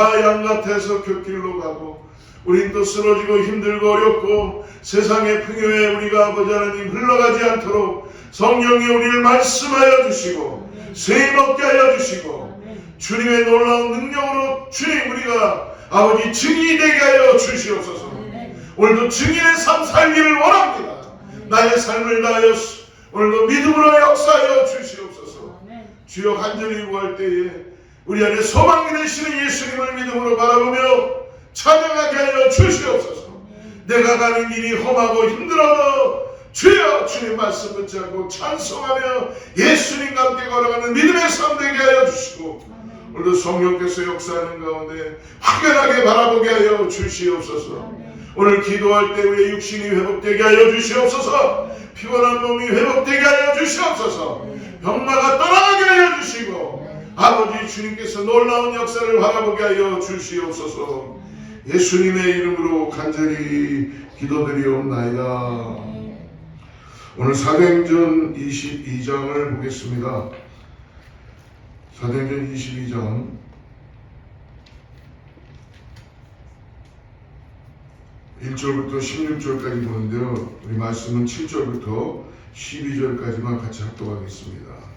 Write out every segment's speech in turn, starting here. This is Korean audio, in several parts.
다 양같아서 곁길로 가고 우린 또 쓰러지고 힘들고 어렵고 세상의 풍요에 우리가 아버지 하나님 흘러가지 않도록 성령이 우리를 말씀하여 주시고 쇠 먹게 하여 주시고 주님의 놀라운 능력으로 주님 우리가 아버지 증인이 되게 하여 주시옵소서. 오늘도 증인의 삶 살기를 원합니다. 나의 삶을 다하여 오늘도 믿음으로 역사하여 주시옵소서. 주여 간절히 구할 때에 우리 안에 소망이 되시는 예수님을 믿음으로 바라보며 찬양하게 하여 주시옵소서. 내가 가는 길이 험하고 힘들어도 주여 주님 말씀 붙잡고 찬송하며 예수님과 함께 걸어가는 믿음의 삶 되게 하여 주시고 오늘도 성령께서 역사하는 가운데 확연하게 바라보게 하여 주시옵소서. 오늘 기도할 때 우리의 육신이 회복되게 하여 주시옵소서. 피곤한 몸이 회복되게 하여 주시옵소서. 병마가 떠나가게 하여 주시고 아버지 주님께서 놀라운 역사를 바라보게 하여 주시옵소서. 예수님의 이름으로 간절히 기도드리옵나이다. 오늘 사도행전 22장을 보겠습니다. 사도행전 22장 1절부터 16절까지 보는데요. 우리 말씀은 7절부터 12절까지만 같이 합독하겠습니다.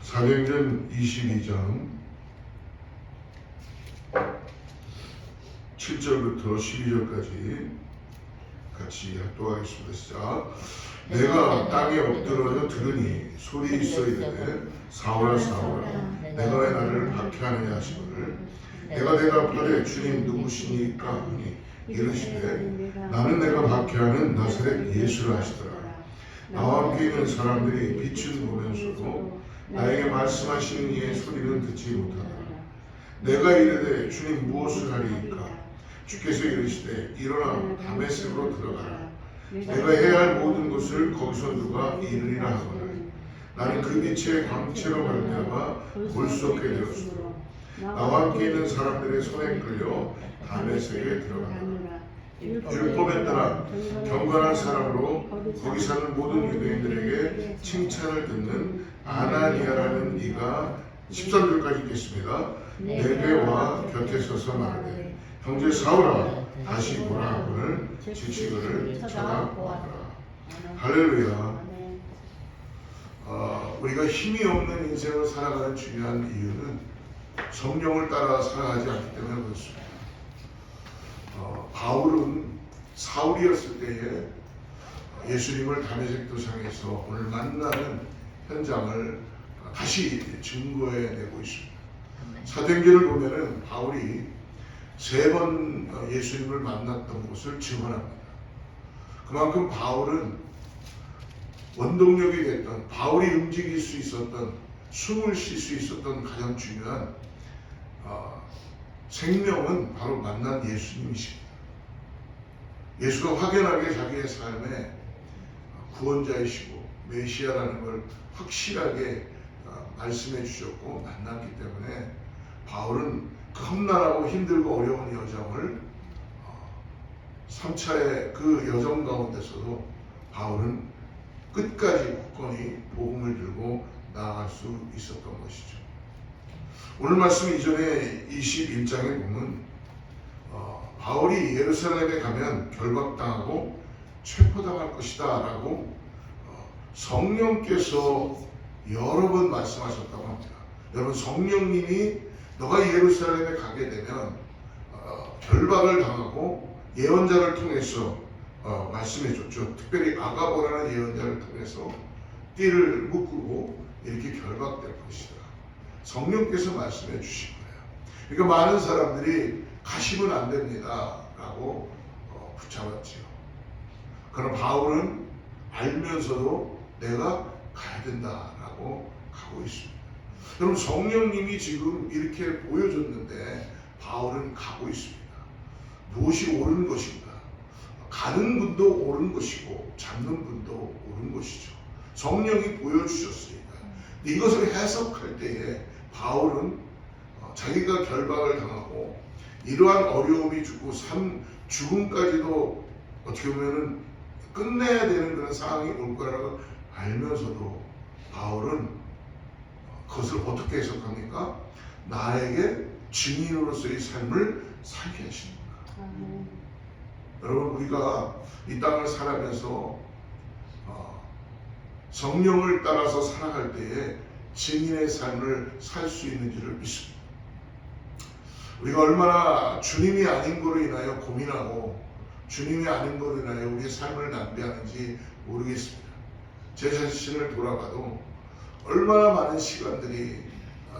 사도행전 22장 7절부터 12절까지 같이 합독하겠습니다. 시작. 내가 땅에 엎드러져 들으니 소리 있어 이르되 사울아 사울아 내가 왜 나를 박해하느냐 하시거늘 내가 대답하되 주님 누구시니까 하니 이르시되 나는 내가 박해하는 나사렛 예수라 하시더라. 나와 함께 있는 사람들이 빛은 보면서도 나에게 말씀하시는 이의 소리는 듣지 못하더라. 내가 이르되 주님 무엇을 하리이까 주께서 이르시되 일어나 다메섹으로 들어가라. 내가 해야 할 모든 것을 거기서 누가 이르리라 하거늘 나는 그 빛의 광채로 말미암아 볼 수 없게 되었으므로 나와 함께 있는 사람들의 손에 끌려 다메섹에 들어간다. 율법에 따라 경건한 사람으로 거기 사는 모든 유대인들에게 칭찬을 듣는 아나니아라는 이가 13절까지 읽겠습니다. 내게 와 곁에 서서 말하되 형제 사울아 다시 보라 하거늘 지치거를 쳐다보아라. 할렐루야. 우리가 힘이 없는 인생을 살아가는 중요한 이유는 성령을 따라 살아가지 않기 때문에 그렇습니다. 바울은 사울이었을 때에 예수님을 다메섹 도상에서 오늘 만나는 현장을 다시 증거해내고 있습니다. 사도행전을 보면은 바울이 3번 예수님을 만났던 것을 증언합니다. 그만큼 바울은 원동력이 됐던, 바울이 움직일 수 있었던, 숨을 쉴 수 있었던 가장 중요한 생명은 바로 만난 예수님이십니다. 예수가 확연하게 자기의 삶에 구원자이시고 메시아라는 걸 확실하게 말씀해 주셨고 만났기 때문에 바울은 그 험난하고 힘들고 어려운 여정을 3차의 그 여정 가운데서도 바울은 끝까지 굳건히 복음을 들고 나아갈 수 있었던 것이죠. 오늘 말씀 이전에 21장에 보면 바울이 예루살렘에 가면 결박당하고 체포당할 것이다 라고 성령께서 여러 번 말씀하셨다고 합니다. 여러분, 성령님이 너가 예루살렘에 가게 되면 결박을 당하고 예언자를 통해서 말씀해 줬죠. 특별히 아가보라는 예언자를 통해서 띠를 묶고 이렇게 결박될 것이다. 성령께서 말씀해 주신 거예요. 그러니까 많은 사람들이 가시면 안 됩니다 라고 붙잡았지요. 그러나 바울은 알면서도 내가 가야 된다라고 가고 있습니다. 여러분, 성령님이 지금 이렇게 보여줬는데 바울은 가고 있습니다. 무엇이 옳은 것인가? 가는 분도 옳은 것이고 잡는 분도 옳은 것이죠. 성령이 보여주셨으니까. 이것을 해석할 때에 바울은 자기가 결박을 당하고 이러한 어려움이 주고 죽음까지도 어떻게 보면은 끝내야 되는 그런 상황이 올 거라고 알면서도 바울은 그것을 어떻게 해석합니까? 나에게 증인으로서의 삶을 살게 하십니다. 여러분, 우리가 이 땅을 살아가면서 성령을 따라서 살아갈 때에 증인의 삶을 살 수 있는지를 믿습니다. 우리가 얼마나 주님이 아닌 것으로 인하여 고민하고 주님이 아닌 것으로 인하여 우리의 삶을 낭비하는지 모르겠습니다. 제 자신을 돌아봐도 얼마나 많은 시간들이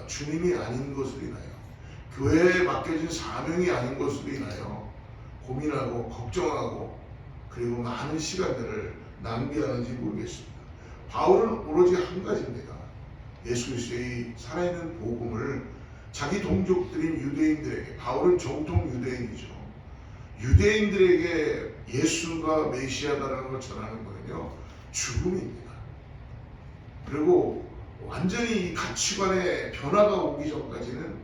주님이 아닌 것으로 인하여, 교회에 맡겨진 사명이 아닌 것으로 인하여 고민하고 걱정하고 그리고 많은 시간들을 낭비하는지 모르겠습니다. 바울은 오로지 한 가지입니다. 예수 그리스도의 살아있는 복음을 자기 동족들인 유대인들에게, 바울은 정통 유대인이죠. 유대인들에게 예수가 메시아다라는 걸 전하는 거는요, 죽음입니다. 그리고 완전히 이 가치관의 변화가 오기 전까지는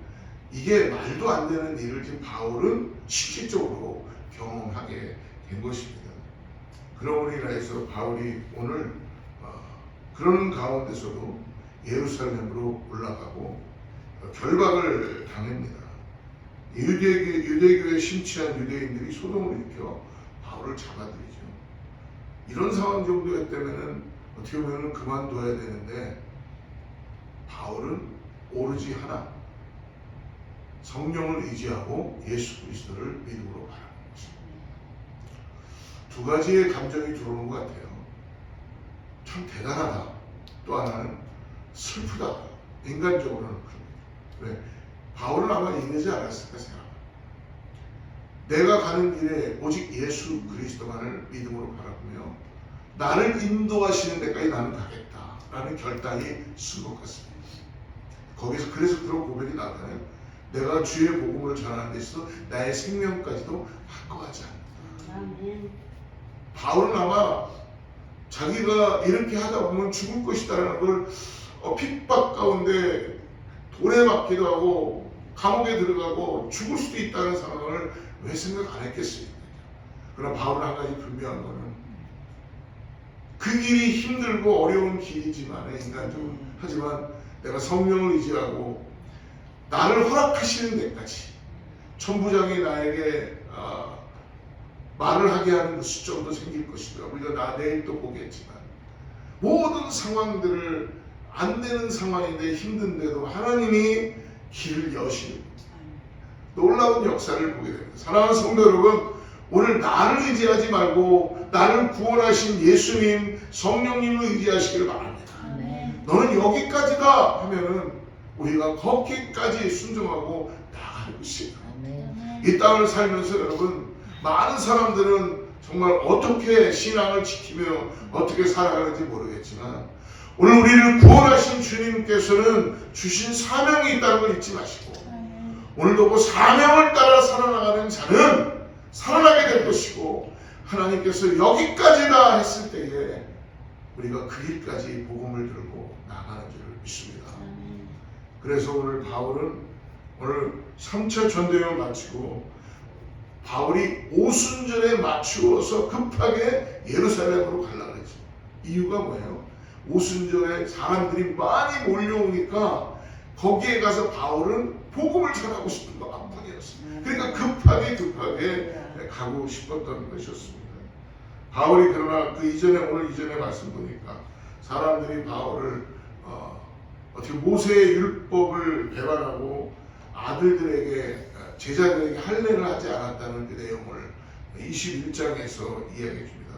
이게 말도 안 되는 일을 지금 바울은 실질적으로 경험하게 된 것입니다. 그러므로 인해서 바울이 오늘 그런 가운데서도 예루살렘으로 올라가고 결박을 당합니다. 유대교에 심취한 유대인들이 소동을 일으켜 바울을 잡아들이죠. 이런 상황 정도였다면 어떻게 보면 그만둬야 되는데 바울은 오로지 하나, 성령을 의지하고 예수 그리스도를 믿음으로 바라는 것입니다. 두 가지의 감정이 들어오는 것 같아요. 참 대단하다. 또 하나는 슬프다. 인간적으로는 그래. 바울은 아마 이러지 않았을까 생각합니다. 내가 가는 길에 오직 예수 그리스도만을 믿음으로 바라보며 나를 인도하시는 데까지 나는 가겠다라는 결단이 쓴 것 같습니다. 거기서 그래서 그런 고백이 나타나요. 내가 주의 복음을 전하는 데 있어서 나의 생명까지도 바꿔가지 않는다. 바울은 아마 자기가 이렇게 하다 보면 죽을 것이다라는 걸 핍박 가운데 돌에 맞기도 하고 감옥에 들어가고 죽을 수도 있다는 상황을 왜 생각 안 했겠습니까? 그러나 바울은 한 가지 분명한 거는 그 길이 힘들고 어려운 길이지만 인간적으로 하지만 내가 성령을 의지하고 나를 허락하시는 데까지 천부장이 나에게 말을 하게 하는 시점도 생길 것이고요. 우리가 내일 또 보겠지만 모든 상황들을 안 되는 상황인데 힘든데도 하나님이 길을 여시는 놀라운 역사를 보게 됩니다. 사랑하는 성도 여러분, 오늘 나를 의지하지 말고 나를 구원하신 예수님, 성령님을 의지하시기를 바랍니다. 너는 여기까지다 하면은 우리가 거기까지 순종하고 나가는 것입니다. 이 땅을 살면서 여러분, 많은 사람들은 정말 어떻게 신앙을 지키며 어떻게 살아가는지 모르겠지만 오늘 우리를 구원하신 주님께서는 주신 사명이 있다는 걸 잊지 마시고 오늘도 그 사명을 따라 살아나가는 자는 살아나게 될 것이고 하나님께서 여기까지다 했을 때에 우리가 그 길까지 복음을 들고 나가는 줄을 믿습니다. 그래서 오늘 바울은 오늘 3차 전도여행을 마치고 바울이 오순절에 맞추어서 급하게 예루살렘으로 가려고 그랬죠. 이유가 뭐예요? 오순절에 사람들이 많이 몰려오니까 거기에 가서 바울은 복음을 전하고 싶은 것뿐이었어요. 그러니까 급하게 가고 싶었던 것이었습니다. 바울이 그러나 오늘 이전에 말씀 보니까 사람들이 바울을 어떻게 모세의 율법을 배반하고 아들들에게 제자들에게 할례를 하지 않았다는 그 내용을 21장에서 이야기해 줍니다.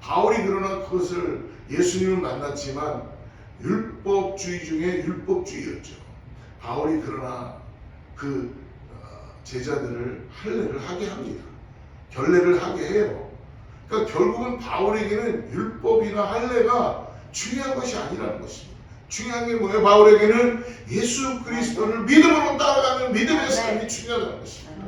바울이 그러나 그것을 예수님을 만났지만 율법주의 중에 율법주의였죠. 바울이 그러나 그 제자들을 할례를 하게 합니다. 결례를 하게 해요. 그러니까 결국은 바울에게는 율법이나 할례가 중요한 것이 아니라는 것입니다. 중요한 게 뭐예요? 바울에게는 예수 그리스도를 믿음으로 따라가는 믿음의 삶이 중요하다는 것입니다.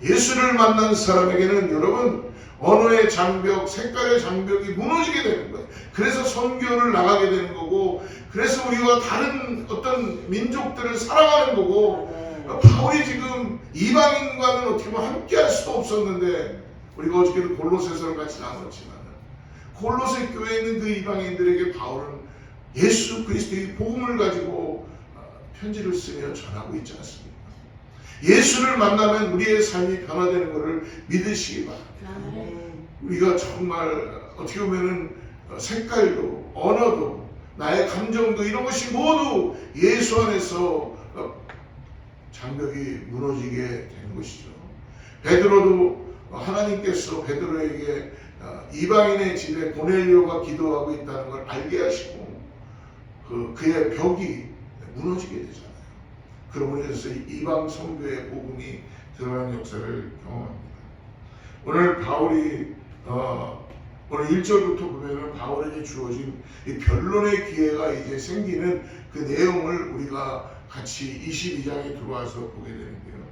예수를 만난 사람에게는 여러분 언어의 장벽, 색깔의 장벽이 무너지게 되는 거예요. 그래서 선교를 나가게 되는 거고 그래서 우리가 다른 어떤 민족들을 사랑하는 거고 바울이 지금 이방인과는 어떻게 보면 함께 할 수도 없었는데 우리가 어저께도 골로새서를 같이 나눴지만 골로새 교회에 있는 그 이방인들에게 바울은 예수 그리스도의 복음을 가지고 편지를 쓰며 전하고 있지 않습니까? 예수를 만나면 우리의 삶이 변화되는 것을 믿으시기 바랍니다. 우리가 정말 어떻게 보면은 색깔도 언어도 나의 감정도 이런 것이 모두 예수 안에서 장벽이 무너지게 되는 것이죠. 베드로도 하나님께서 베드로에게 이방인의 집에 보내려고 기도하고 있다는 걸 알게 하시고 그의 벽이 무너지게 되잖아요. 그러므로 해서 이방 선교의 복음이 드러나는 역사를 경험합니다. 오늘 바울이 오늘 1절부터 보면은 바울에게 주어진 이 변론의 기회가 이제 생기는 그 내용을 우리가 같이 22장에 들어와서 보게 되는데요.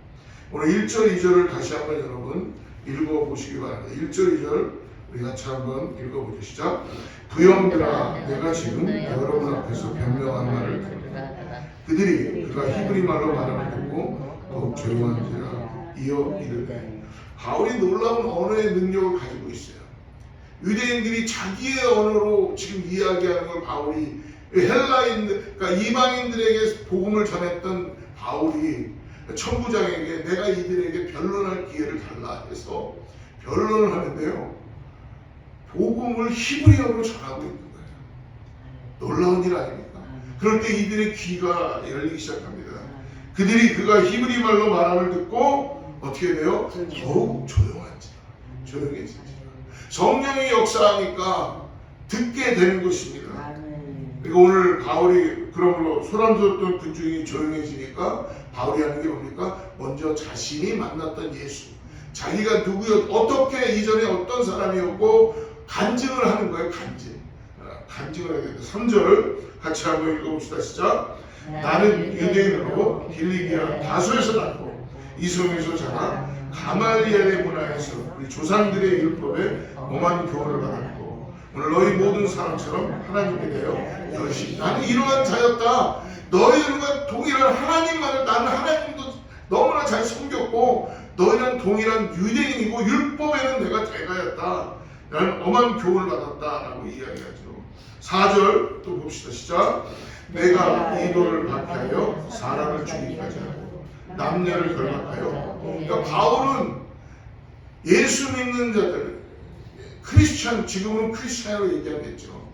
오늘 1절, 2절을 다시 한번 여러분 읽어보시기 바랍니다. 1절, 2절 우리 같이 한번 읽어보죠. 시작. 부형들아, 내가 지금 여러분 앞에서 변명하는 말을 듣고 그들이 그가 히브리 말로 말함을 듣고 더욱 조용한지라 이어 이르되. 바울이 놀라운 언어의 능력을 가지고 있어요. 유대인들이 자기의 언어로 지금 이야기하는 걸 바울이 헬라인들, 그러니까 이방인들에게 복음을 전했던 바울이 천부장에게 내가 이들에게 변론할 기회를 달라 해서 변론을 하는데요. 복음을 히브리어로 전하고 있는 거예요. 놀라운 일 아닙니까? 그럴 때 이들의 귀가 열리기 시작합니다. 그들이 그가 히브리 말로 말함을 듣고 어떻게 돼요? 더욱 조용해지죠. 성령이 역사하니까 듣게 되는 것입니다. 그리고 오늘 바울이 그러므로 소란스럽던 군중이 조용해지니까 바울이 하는 게 뭡니까? 먼저 자신이 만났던 예수, 자기가 누구였, 어떻게 이전에 어떤 사람이었고 간증을 하는 거예요. 간증을 해야 됩니다. 3절 같이 한번 읽어봅시다. 시작. 나는 유대인으로 길리기아 다소에서 낳고 이성에서 자라 가말리엘의 문화에서 우리 조상들의 율법에 엄한 교훈을 받았고 오늘 너희 모든 사람처럼 하나님께 대하여 열심히 나는 이러한 자였다. 너희들과 동일한 하나님만을 나는 하나님도 너무나 잘 섬겼고 너희는 동일한 유대인이고 율법에는 내가 대가였다. 나는 엄한 교훈을 받았다라고 이야기하죠. 4절 또 봅시다. 시작. 내가 이도를 박해하여 사람을 죽이기까지 하고 남녀를 결박하여. 그러니까 바울은 예수 믿는 자들, 크리스찬, 지금은 크리스찬으로 얘기하겠죠.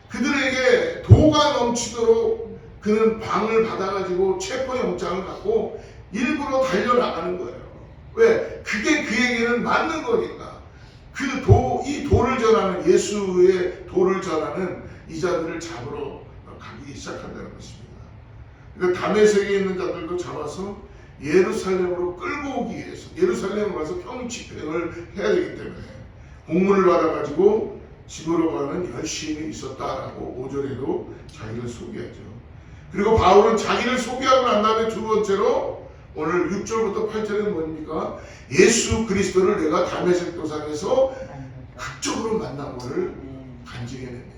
그들에게 도가 넘치도록 그는 방을 받아가지고 체포영장을 갖고 일부러 달려나가는 거예요. 왜? 그게 그에게는 맞는 거니까. 이 도를 전하는, 예수의 도를 전하는 이 자들을 잡으러 가기 시작한다는 것입니다. 그러니까 다메섹에 있는 자들도 잡아서 예루살렘으로 끌고 오기 위해서, 예루살렘으로 가서 평집행을 해야 되기 때문에 공문을 받아가지고 집으로 가는 열심이 있었다라고 5절에도 자기를 소개하죠. 그리고 바울은 자기를 소개하고 난 다음에 두 번째로 오늘 6절부터 8절은 뭡니까? 예수 그리스도를 내가 다메섹 도상에서 극적으로 만난 것을 간증해냅니다.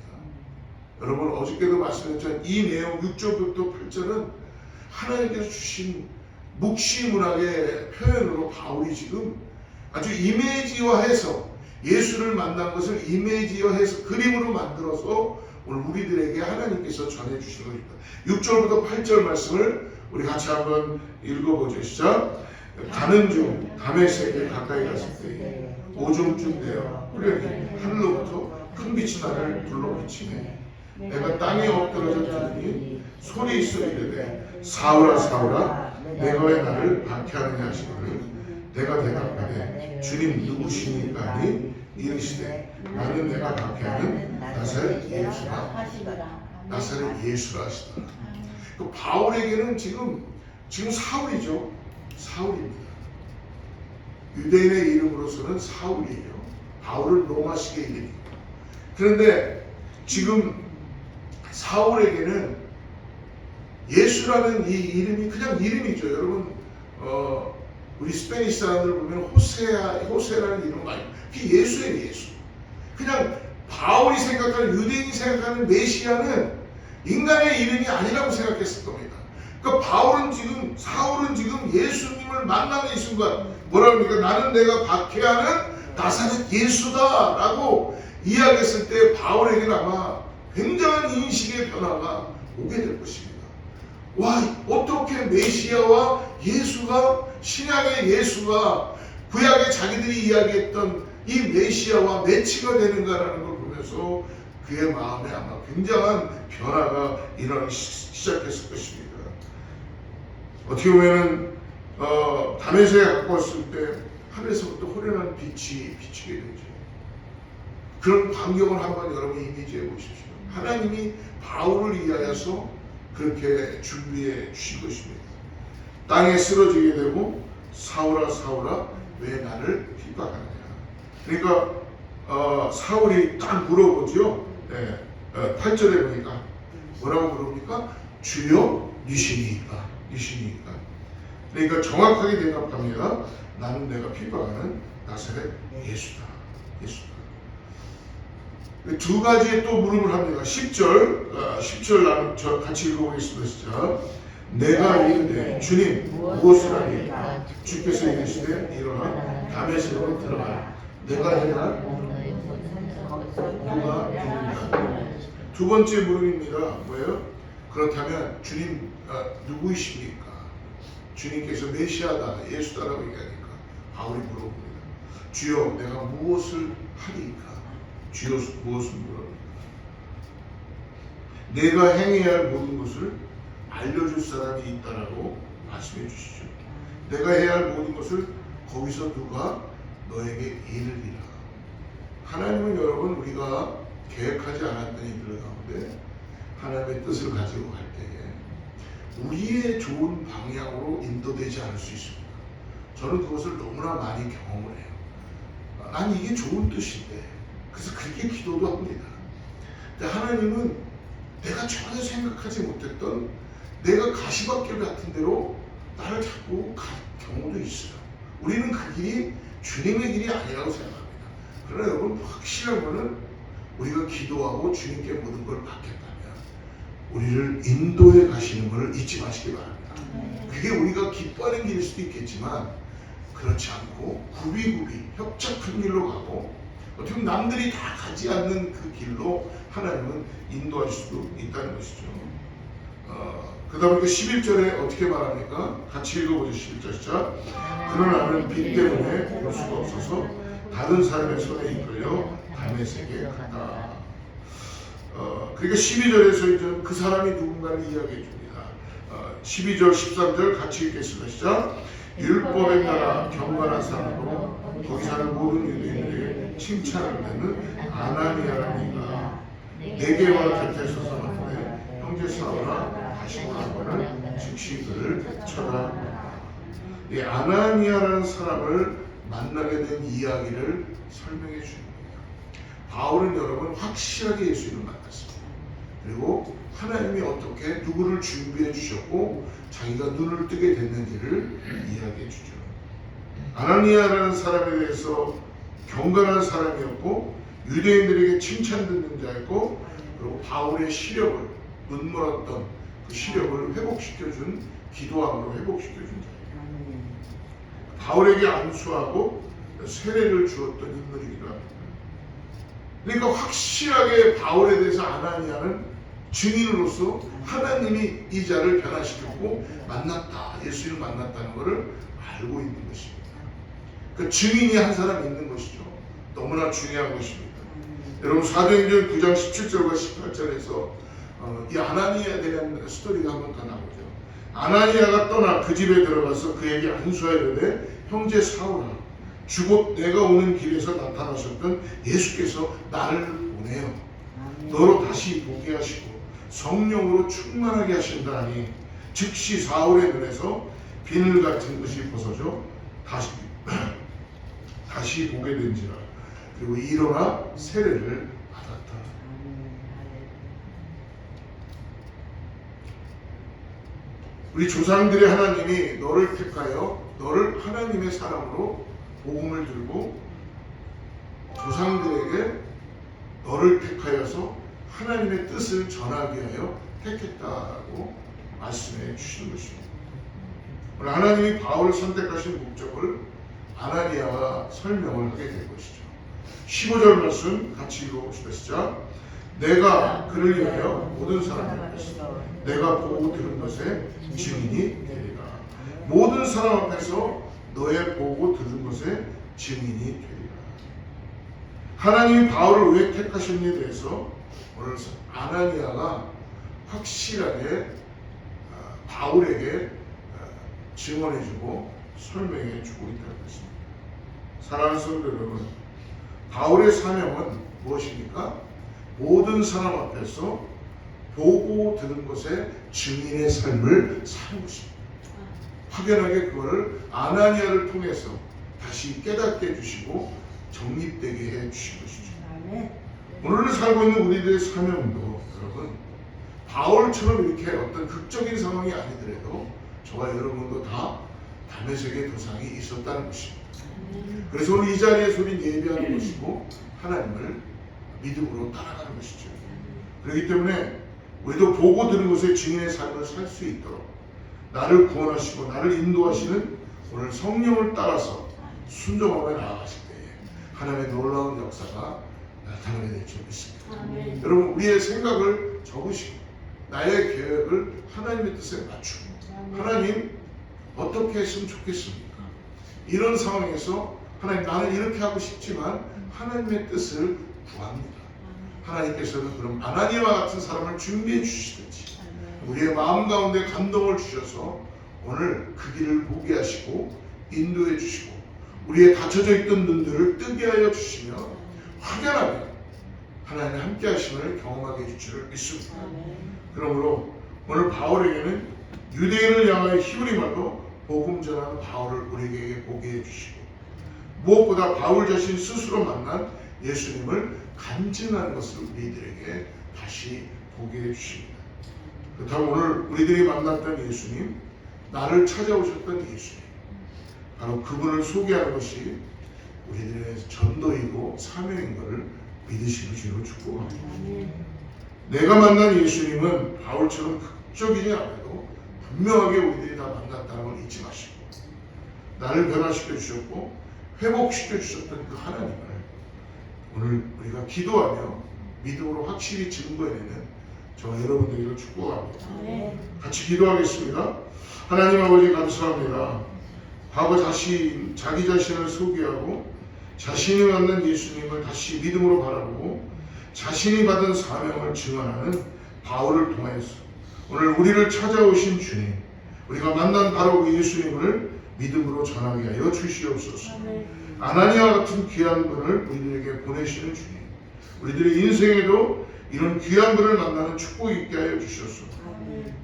여러분 어저께도 말씀드렸지만 이 내용 6절부터 8절은 하나님께서 주신 묵시문학의 표현으로 바울이 지금 아주 이미지화해서 예수를 만난 것을 이미지화해서 그림으로 만들어서 오늘 우리들에게 하나님께서 전해주시는 것입니다. 6절부터 8절 말씀을 우리 같이 한번 읽어보죠. 시작. 가는 중 다메섹에 가까이 갔을 때에 오종쯤 되어 후련히 하늘로부터 큰 빛이 나를 둘러비치네. 내가 땅에 엎드러져 들으니 소리 있어 이르되 사울아 사울아 내가 왜 나를 박해하느냐 하시거늘 내가 대답하되 주님 누구시니까 하니 이르시되 나는 내가 박해하는 나사렛 예수라. 나사렛 예수라 하시더라. 그 바울에게는 지금 사울이죠. 사울입니다. 유대인의 이름으로서는 사울이에요. 바울은 로마식의 이름이에요. 그런데 지금 사울에게는 예수라는 이 이름이 그냥 이름이죠. 여러분 우리 스페니시 사람들 보면 호세라는 이름 많이. 그게 예수예요. 예수. 그냥 바울이 생각하는, 유대인이 생각하는 메시아는 인간의 이름이 아니라고 생각했을 겁니다. 그러니까 사울은 지금 예수님을 만나는 이 순간 뭐라 합니까? 나는 내가 박해하는 나사렛 예수다라고 이야기했을 때 바울에게는 아마 굉장한 인식의 변화가 오게 될 것입니다. 와, 어떻게 메시아와 예수가, 신약의 예수가 구약에 자기들이 이야기했던 이 메시아와 매치가 되는가라는 걸 보면서 그의 마음에 아마 굉장한 변화가 일어나기 시작했을 것입니다. 어떻게 보면은 다메섹에 갖고 왔을 때 하늘에서부터 호련한 빛이 비치게 되죠. 그런 광경을 한번 여러분이 이미지해 보십시오. 하나님이 바울을 위하여서 그렇게 준비해 주신 것입니다. 땅에 쓰러지게 되고 사울아 사울아 왜 나를 핍박하느냐. 그러니까 사울이 딱 물어보죠. 네, 8절에 보니까 뭐라고 물어보니까 주여 유신이니까. 그러니까 정확하게 대답합니다. 나는 내가 핍박하는 나사렛 예수다. 두 가지의 또 물음을 합니다. 10절 나는 저 같이 읽어보겠습니다. 진짜. 내가 이르되 주님 무엇을 하리까? 주께서 이르시되 일어나 다메섹으로 들어가라. 내가 해야 누가 이른다. 두 번째 물음입니다. 뭐예요? 그렇다면 주님 누구이십니까? 주님께서 메시아다 예수다라고 얘기하니까 바울이 물어봅니다. 주여 내가 무엇을 하리까? 주여 무엇을 물어봅니다. 내가 행해야 할 모든 것을 알려줄 사람이 있다라고 말씀해 주시죠. 내가 해야 할 모든 것을 거기서 누가 너에게 이르리라. 하나님은 여러분 우리가 계획하지 않았던 일들 가운데 하나님의 뜻을 가지고 갈 때에 우리의 좋은 방향으로 인도되지 않을 수 있습니다. 저는 그것을 너무나 많이 경험을 해요. 난 이게 좋은 뜻인데 그래서 그렇게 기도도 합니다. 근데 하나님은 내가 전혀 생각하지 못했던 내가 가시밭길 같은 데로 나를 자꾸 갈 경우도 있어요. 우리는 그 길이 주님의 길이 아니라고 생각합니다. 그러나 여러분 확실한 거는 우리가 기도하고 주님께 모든 걸 받겠다면 우리를 인도해 가시는 것을 잊지 마시기 바랍니다. 그게 우리가 기뻐하는 길일 수도 있겠지만 그렇지 않고 굽이굽이 협착한 길로 가고 어떻게 보면 남들이 다 가지 않는 그 길로 하나님은 인도할 수도 있다는 것이죠. 그 다음에 11절에 어떻게 말합니까? 같이 읽어보죠. 11절 시작. 그러나 나는 빛 때문에 볼 수가 없어서 다른 사람의 손에 이끌려 다메섹에 갔다. 그러니까 12절에서 이제 그 사람이 누군가를 이야기해 줍니다. 12절 13절 같이 읽겠습니다. 시작. 율법에 따라 경건한 사람으로 거기 사는 모든 유대인들에게 칭찬을 받는 아나니아라는 이가 내게와 곁에 서서 말하되 형제 사울아 다시 오라거나 즉시 그를 쳐다. 이 아나니아라는 사람을 만나게 된 이야기를 설명해 줍니다. 바울은 여러분 확실하게 예수님을 만났습니다. 그리고 하나님이 어떻게 누구를 준비해 주셨고 자기가 눈을 뜨게 됐는지를 이야기해 주죠. 아나니아라는 사람에 대해서 경건한 사람이었고 유대인들에게 칭찬 듣는 자였고 그리고 바울의 시력을 눈멀었던 그 시력을 회복시켜준 기도함으로 회복시켜준 자예요. 바울에게 안수하고 세례를 주었던 인물이기도 합니다. 그러니까 확실하게 바울에 대해서 아나니아는 증인으로서 하나님이 이 자를 변화시켰고 만났다, 예수를 만났다는 것을 알고 있는 것입니다. 그 증인이 한 사람 있는 것이죠. 너무나 중요한 것입니다. 여러분 사도행전 9장 17절과 18절에서 이 아나니아에 대한 스토리가 한 번 더 나오죠. 아나니아가 떠나 그 집에 들어가서 그에게 안수하여되 형제 사울아 주곧 내가 오는 길에서 나타나셨던 예수께서 나를 보내어 너로 다시 보게 하시고 성령으로 충만하게 하신다 하니 즉시 사울의 눈에서 비늘 같은 것이 벗어져 다시 보게 된지라. 그리고 일어나 세례를 받았다. 우리 조상들의 하나님이 너를 택하여 너를 하나님의 사람으로 복음을 들고 조상들에게 너를 택하여서 하나님의 뜻을 전하기 위하여 택했다고 말씀해 주시는 것입니다. 오늘 하나님이 바울을 선택하신 목적을 아나니아가 설명을 하게 될 것이죠. 15절 말씀 같이 읽어봅시다. 시작. 내가 그를 위하여 모든 사람 앞에서 내가 보고 들은 것에 증인이 되리라. 모든 사람 앞에서 너의 보고 들은 것에 증인이 되리라. 하나님이 바울을 왜 택하셨느냐에 대해서 오늘 아나니아가 확실하게 바울에게 증언해주고 설명해주고 있다는 것입니다. 사랑하는 성도 여러분, 바울의 사명은 무엇입니까? 모든 사람 앞에서 보고 들은 것에 증인의 삶을 사는 것입니다. 확연하게 그걸 아나니아를 통해서 다시 깨닫게 해주시고 정립되게 해주신 것이죠. 오늘 살고 있는 우리들의 사명도 여러분, 바울처럼 이렇게 어떤 극적인 상황이 아니더라도 저와 여러분도 다 다메섹의 도상이 있었다는 것입니다. 그래서 오늘 이 자리에서 우리 예배하는 것이고 하나님을 믿음으로 따라가는 것이죠. 그렇기 때문에 우리도 보고 들은 것에 증인의 삶을 살 수 있도록 나를 구원하시고 나를 인도하시는 오늘 성령을 따라서 순종하며 나아가실 때에 하나님의 놀라운 역사가 나타나게 될 줄 믿습니다. 여러분, 우리의 생각을 적으시고 나의 계획을 하나님의 뜻에 맞추고 하나님 어떻게 했으면 좋겠습니까? 이런 상황에서 하나님, 나는 이렇게 하고 싶지만 하나님의 뜻을 구합니다. 하나님께서는 그럼 아나니아와 같은 사람을 준비해 주시든지 우리의 마음 가운데 감동을 주셔서 오늘 그 길을 보게 하시고 인도해 주시고 우리의 닫혀져 있던 눈들을 뜨게 하여 주시며 확연하게 하나님의 함께 하심을 경험하게 해줄 줄을 믿습니다. 그러므로 오늘 바울에게는 유대인을 향하여 히브리 말로 복음 전하는 바울을 우리에게 보게 해주시고 무엇보다 바울 자신 스스로 만난 예수님을 간증하는 것을 우리들에게 다시 보게 해주십니다. 그렇다면 오늘 우리들이 만났던 예수님, 나를 찾아오셨던 예수님, 바로 그분을 소개하는 것이 우리들의 전도이고 사명인 것을 믿으시는 주로 축복합니다. 내가 만난 예수님은 바울처럼 극적이지 않아도 분명하게 우리들이 다 만났다는 걸 잊지 마시고 나를 변화시켜 주셨고 회복시켜 주셨던 그 하나님을 오늘 우리가 기도하며 믿음으로 확실히 증거해내는 저와 여러분들에게 축복합니다. 같이 기도하겠습니다. 하나님 아버지, 감사합니다. 바보 자기 자신을 소개하고 자신이 만난 예수님을 다시 믿음으로 바라보고 자신이 받은 사명을 증언하는 바울을 통해서 오늘 우리를 찾아오신 주님, 우리가 만난 바로 그 예수님을 믿음으로 전하게 하여 주시옵소서. 아나니아와 같은 귀한 분을 우리들에게 보내시는 주님, 우리들의 인생에도 이런 귀한 분을 만나는 축복이 있게 하여 주셔서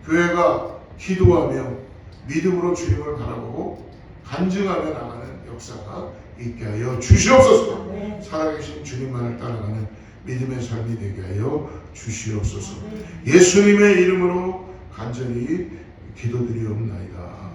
교회가 기도하며 믿음으로 주님을 바라보고 간증하며 나가는 역사가 있게 하여 주시옵소서. 살아계신 주님만을 따라가는 믿음의 삶이 되게 하여 주시옵소서. 예수님의 이름으로 간절히 기도드리옵나이다.